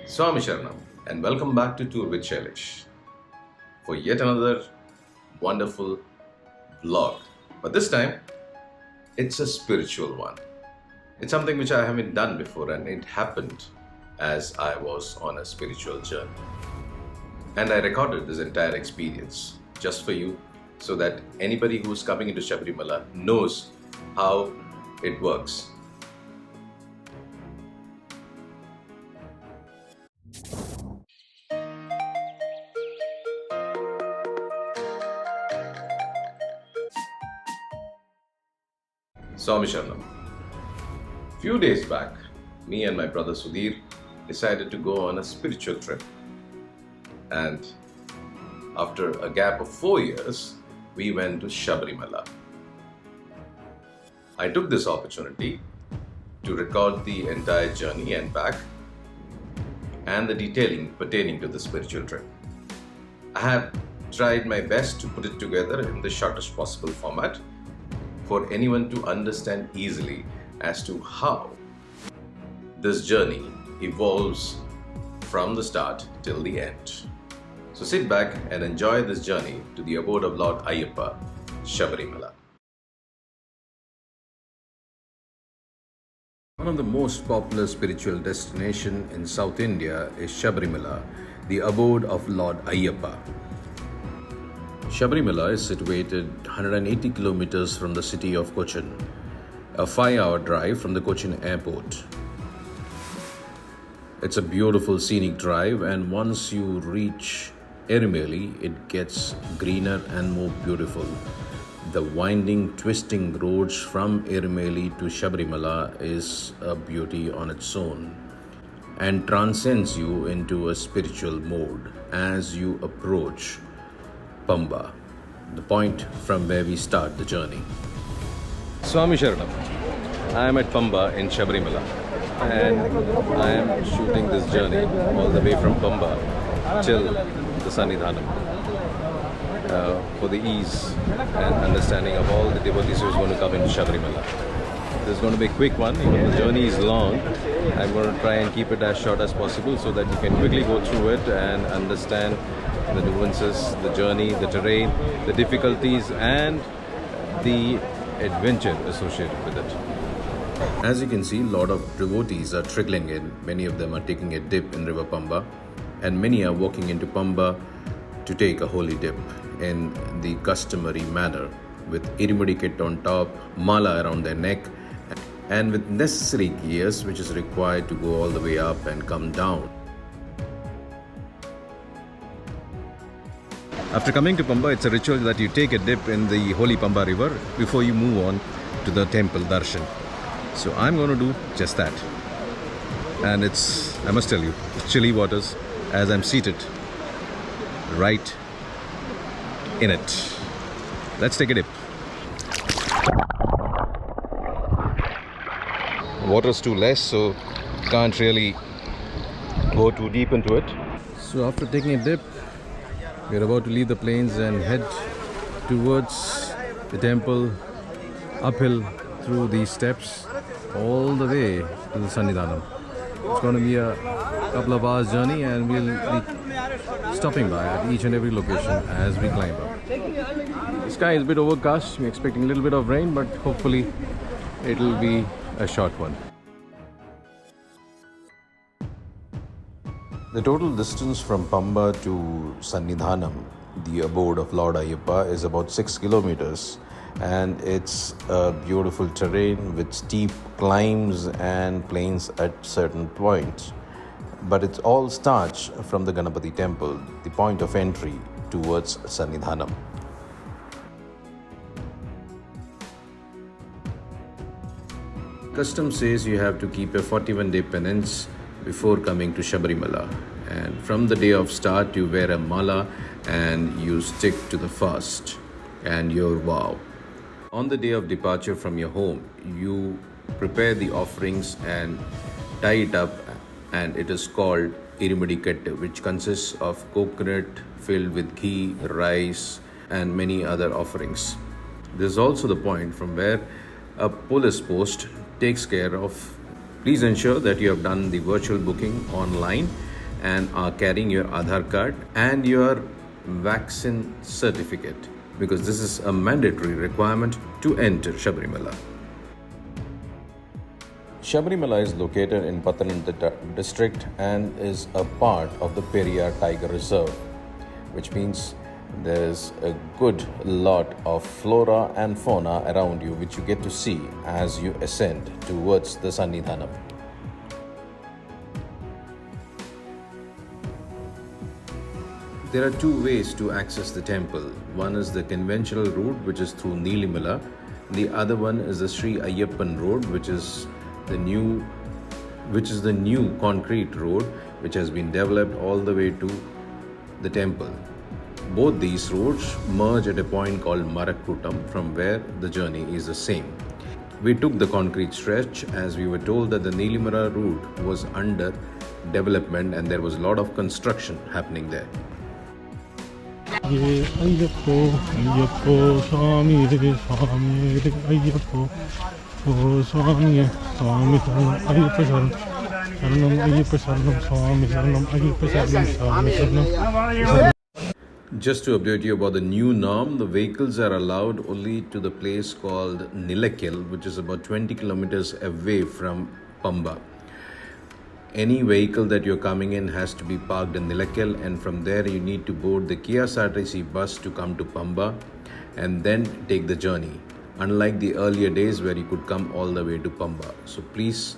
Swami Sharanam, and welcome back to Tour with Shailesh for yet another wonderful vlog. But this time, it's a spiritual one. It's something which I haven't done before, and it happened as I was on a spiritual journey. And I recorded this entire experience just for you so that anybody who's coming into Sabarimala knows how it works. Swami Sharanam. Few days back, me and my brother Sudhir decided to go on a spiritual trip. And after a gap of 4 years, we went to Sabarimala. I took this opportunity to record the entire journey and back and the detailing pertaining to the spiritual trip. I have tried my best to put it together in the shortest possible format for anyone to understand easily as to how this journey evolves from the start till the end. So sit back and enjoy this journey to the abode of Lord Ayyappa, Sabarimala. One of the most popular spiritual destinations in South India is Sabarimala, the abode of Lord Ayyappa. Sabarimala is situated 180 kilometers from the city of Cochin, a 5-hour drive from the Cochin airport. It's a beautiful scenic drive, and once you reach Erimeli, it gets greener and more beautiful. The winding, twisting roads from Erimeli to Sabarimala is a beauty on its own and transcends you into a spiritual mode as you approach Pamba, the point from where we start the journey. Swami Sharanam. I am at Pamba in Sabarimala, and I am shooting this journey all the way from Pamba till the Sannidhanam for the ease and understanding of all the devotees who is going to come into Sabarimala. This is going to be a quick one. Even the journey is long, I'm going to try and keep it as short as possible so that you can quickly go through it and understand the nuances, the journey, the terrain, the difficulties and the adventure associated with it. As you can see, a lot of devotees are trickling in. Many of them are taking a dip in River Pamba, and many are walking into Pamba to take a holy dip in the customary manner with irumadi kit on top, mala around their neck, and with necessary gears which is required to go all the way up and come down. After coming to Pamba, it's a ritual that you take a dip in the holy Pamba river before you move on to the temple Darshan. So I'm going to do just that. And I must tell you, it's chilly waters as I'm seated right in it. Let's take a dip. Water's too less, so can't really go too deep into it. So after taking a dip, we're about to leave the plains and head towards the temple, uphill through these steps, all the way to the Sannidhanam. It's going to be a couple of hours journey, and we'll be stopping by at each and every location as we climb up. The sky is a bit overcast. We're expecting a little bit of rain, but hopefully it'll be a short one. The total distance from Pamba to Sannidhanam, the abode of Lord Ayyappa, is about 6 kilometers, and it's a beautiful terrain with steep climbs and plains at certain points. But it all starts from the Ganapati temple, the point of entry towards Sannidhanam. Custom says you have to keep a 41-day penance before coming to Sabarimala, and from the day of start you wear a mala and you stick to the fast and your vow. On the day of departure from your home, you prepare the offerings and tie it up, and it is called irumadi kettu, which consists of coconut filled with ghee, rice and many other offerings. This is also the point from where a police post takes care of. Please ensure that you have done the virtual booking online and are carrying your Aadhaar card and your vaccine certificate, because this is a mandatory requirement to enter Sabarimala. Sabarimala is located in Pathanamthitta district and is a part of the Periyar Tiger Reserve, which means there's a good lot of flora and fauna around you which you get to see as you ascend towards the Sannidhanam. There are two ways to access the temple. One is the conventional route, which is through Neelimala. The other one is the Sri Ayyappan road, which is the new concrete road which has been developed all the way to the temple. Both these roads merge at a point called Marakkutam, from where the journey is the same. We took the concrete stretch as we were told that the Neelimala route was under development and there was a lot of construction happening there. Ayyappo, Ayyappo, Swami, Swami, Ayyappo, Oh Swami, Swami, Ayyappa Saranam, Saranam, Ayyappa Saranam, Swami, Saranam, Ayyappa Saranam, Swami, Saranam. Just to update you about the new norm, the vehicles are allowed only to the place called Nilakil, which is about 20 kilometers away from Pamba. Any vehicle that you're coming in has to be parked in Nilakil, and from there you need to board the KSRTC bus to come to Pamba and then take the journey, unlike the earlier days where you could come all the way to Pamba. So please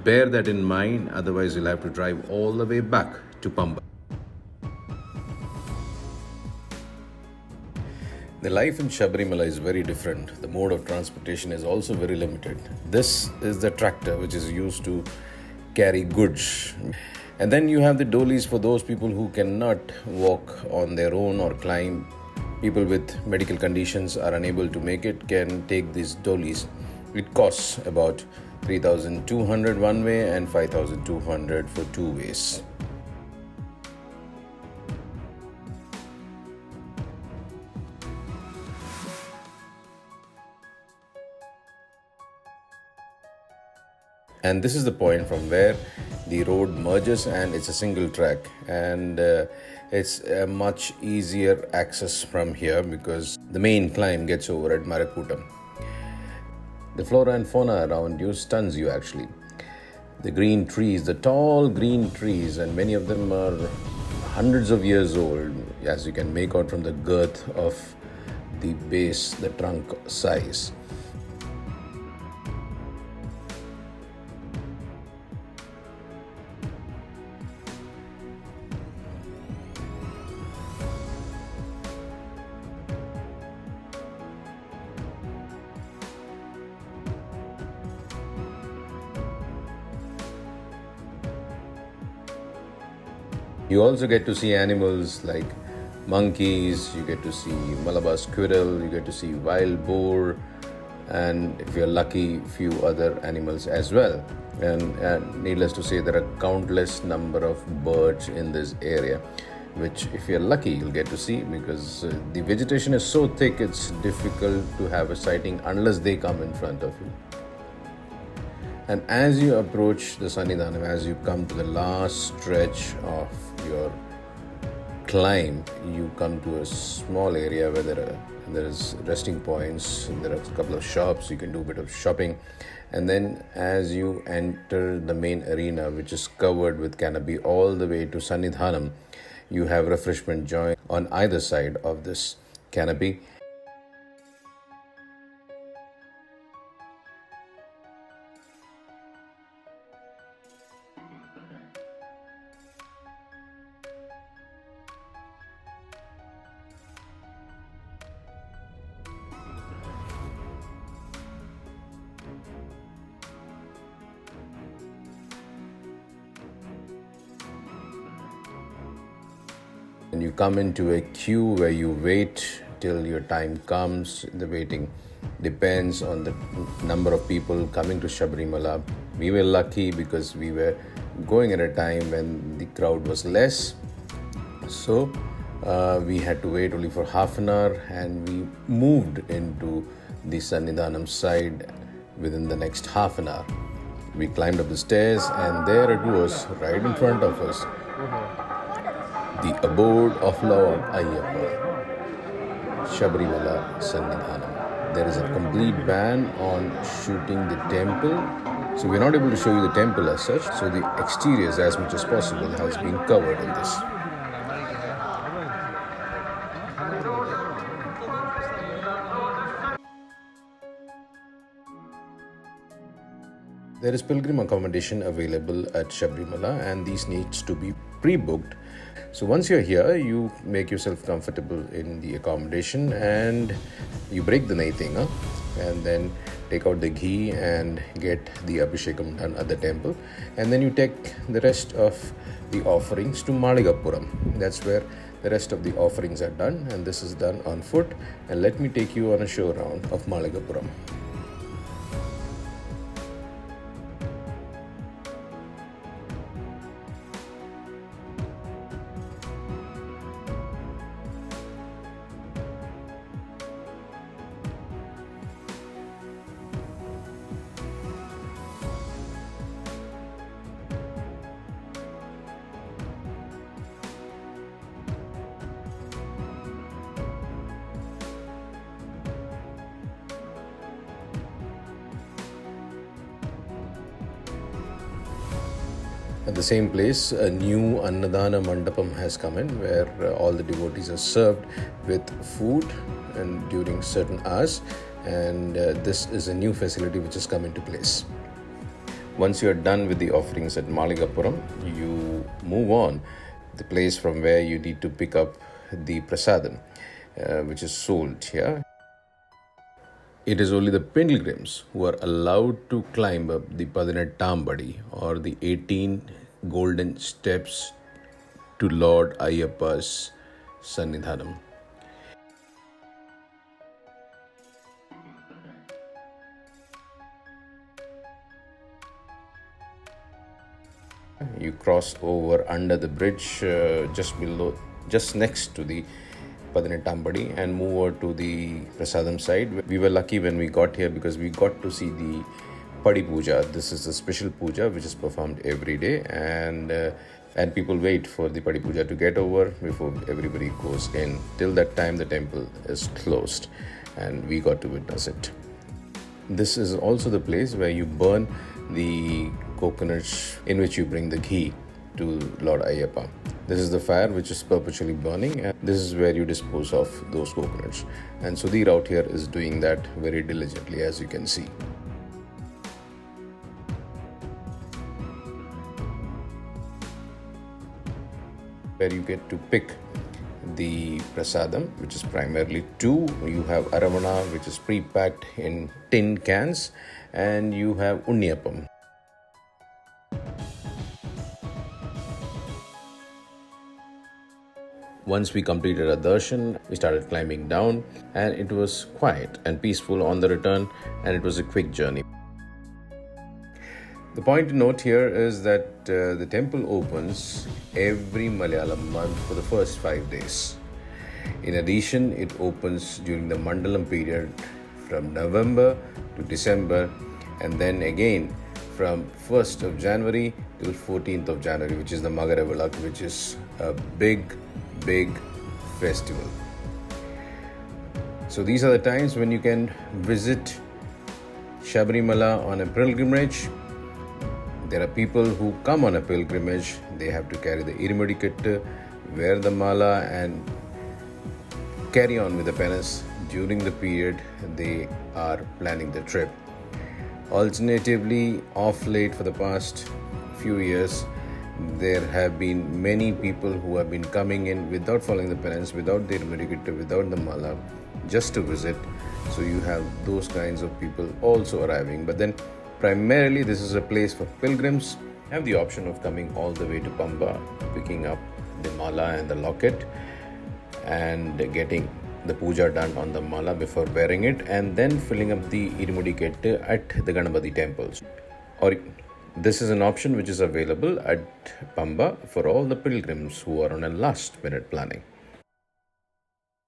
bear that in mind, otherwise you'll have to drive all the way back to Pamba. The life in Sabarimala is very different. The mode of transportation is also very limited. This is the tractor which is used to carry goods. And then you have the dolis for those people who cannot walk on their own or climb. People with medical conditions are unable to make it, can take these dolis. It costs about 3,200 one way and 5,200 for two ways. And this is the point from where the road merges, and it's a single track, and it's a much easier access from here because the main climb gets over at Marakkutam. The flora and fauna around you stuns you actually. The green trees, the tall green trees, and many of them are hundreds of years old, as you can make out from the girth of the base, the trunk size. You also get to see animals like monkeys, you get to see Malabar squirrel, you get to see wild boar, and if you're lucky, few other animals as well. And needless to say, there are countless number of birds in this area, which if you're lucky, you'll get to see, because the vegetation is so thick, it's difficult to have a sighting unless they come in front of you. And as you approach the Sannidhanam, as you come to the last stretch of your climb, you come to a small area where there is resting points, there are a couple of shops, you can do a bit of shopping. And then as you enter the main arena, which is covered with canopy all the way to Sannidhanam, you have refreshment joint on either side of this canopy. And you come into a queue where you wait till your time comes. The waiting depends on the number of people coming to Sabarimala. We were lucky because we were going at a time when the crowd was less. So we had to wait only for half an hour, and we moved into the Sannidhanam side within the next half an hour. We climbed up the stairs, and there it was, right in front of us, The abode of Lord Ayyappa, Sabarimala Sannidhanam. There is a complete ban on shooting the temple. So we're not able to show you the temple as such. So the exteriors as much as possible has been covered in this. There is pilgrim accommodation available at Sabarimala, and these needs to be pre-booked. So once you're here, you make yourself comfortable in the accommodation and you break the naithinga and then take out the ghee and get the abhishekam done at the temple, and then you take the rest of the offerings to Maligapuram. That's where the rest of the offerings are done, and this is done on foot. And let me take you on a show around of Maligapuram. At the same place, a new Annadana Mandapam has come in, where all the devotees are served with food and during certain hours, and this is a new facility which has come into place. Once you are done with the offerings at Maligapuram, you move on the place from where you need to pick up the prasadam, which is sold here. It is only the pilgrims who are allowed to climb up the Pathanamthitta, or the 18 golden steps to Lord Ayyappa's Sannidhanam. You cross over under the bridge just next to the Pathanamthitta, and move over to the Prasadam side. We were lucky when we got here because we got to see the Padi Puja. This is a special puja which is performed every day, and people wait for the Padi Puja to get over before everybody goes in. Till that time, the temple is closed, and we got to witness it. This is also the place where you burn the coconuts in which you bring the ghee to Lord Ayyappa. This is the fire which is perpetually burning, and this is where you dispose of those coconuts. And Sudhir out here is doing that very diligently, as you can see. Where you get to pick the prasadam, which is primarily two. You have aravana, which is pre-packed in tin cans, and you have unniyappam. Once we completed our darshan, we started climbing down, and it was quiet and peaceful on the return, and it was a quick journey. The point to note here is that the temple opens every Malayalam month for the first 5 days. In addition, it opens during the Mandalam period from November to December, and then again from 1st of January till 14th of January, which is the Magara Vilak, which is a big festival. So these are the times when you can visit Sabarimala on a pilgrimage. There are people who come on a pilgrimage. They have to carry the irumudikettu, wear the mala, and carry on with the penance during the period they are planning the trip. Alternatively, off late for the past few years, there have been many people who have been coming in without following the penance, without the irumudikettu, without the mala, just to visit. So you have those kinds of people also arriving. But then primarily this is a place for pilgrims. You have the option of coming all the way to Pamba, picking up the mala and the locket, and getting the puja done on the mala before wearing it, and then filling up the irumudikettu at the Ganapati temples. Or this is an option which is available at Pamba for all the pilgrims who are on a last minute planning.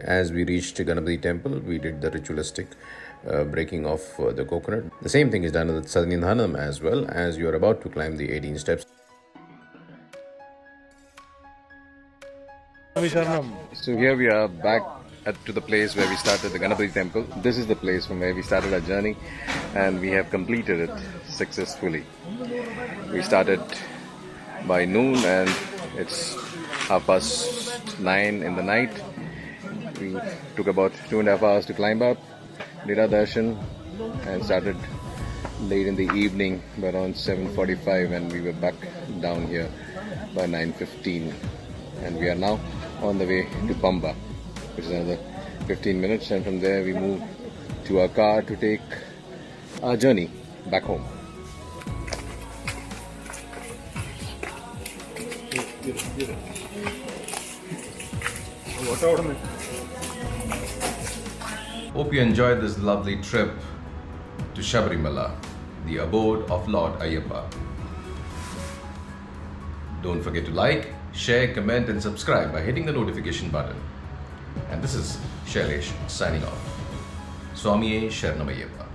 As we reached Ganapati temple, we did the ritualistic breaking of the coconut. The same thing is done at Sannidhanam as well, as you are about to climb the 18 steps. So here we are back to the place where we started, the Ganapati temple. This is the place from where we started our journey, and we have completed it successfully. We started by noon and it's 9:30 in the night. We took about 2.5 hours to climb up, did our darshan and started late in the evening by around 7:45, and we were back down here by 9:15, and we are now on the way to Pamba, which is another 15 minutes, and from there we move to our car to take our journey back home. Hope you enjoyed this lovely trip to Sabarimala, the abode of Lord Ayyappa. Don't forget to like, share, comment and subscribe by hitting the notification button. And this is Shailesh signing off. Swamiye Sharanam Ayyappa.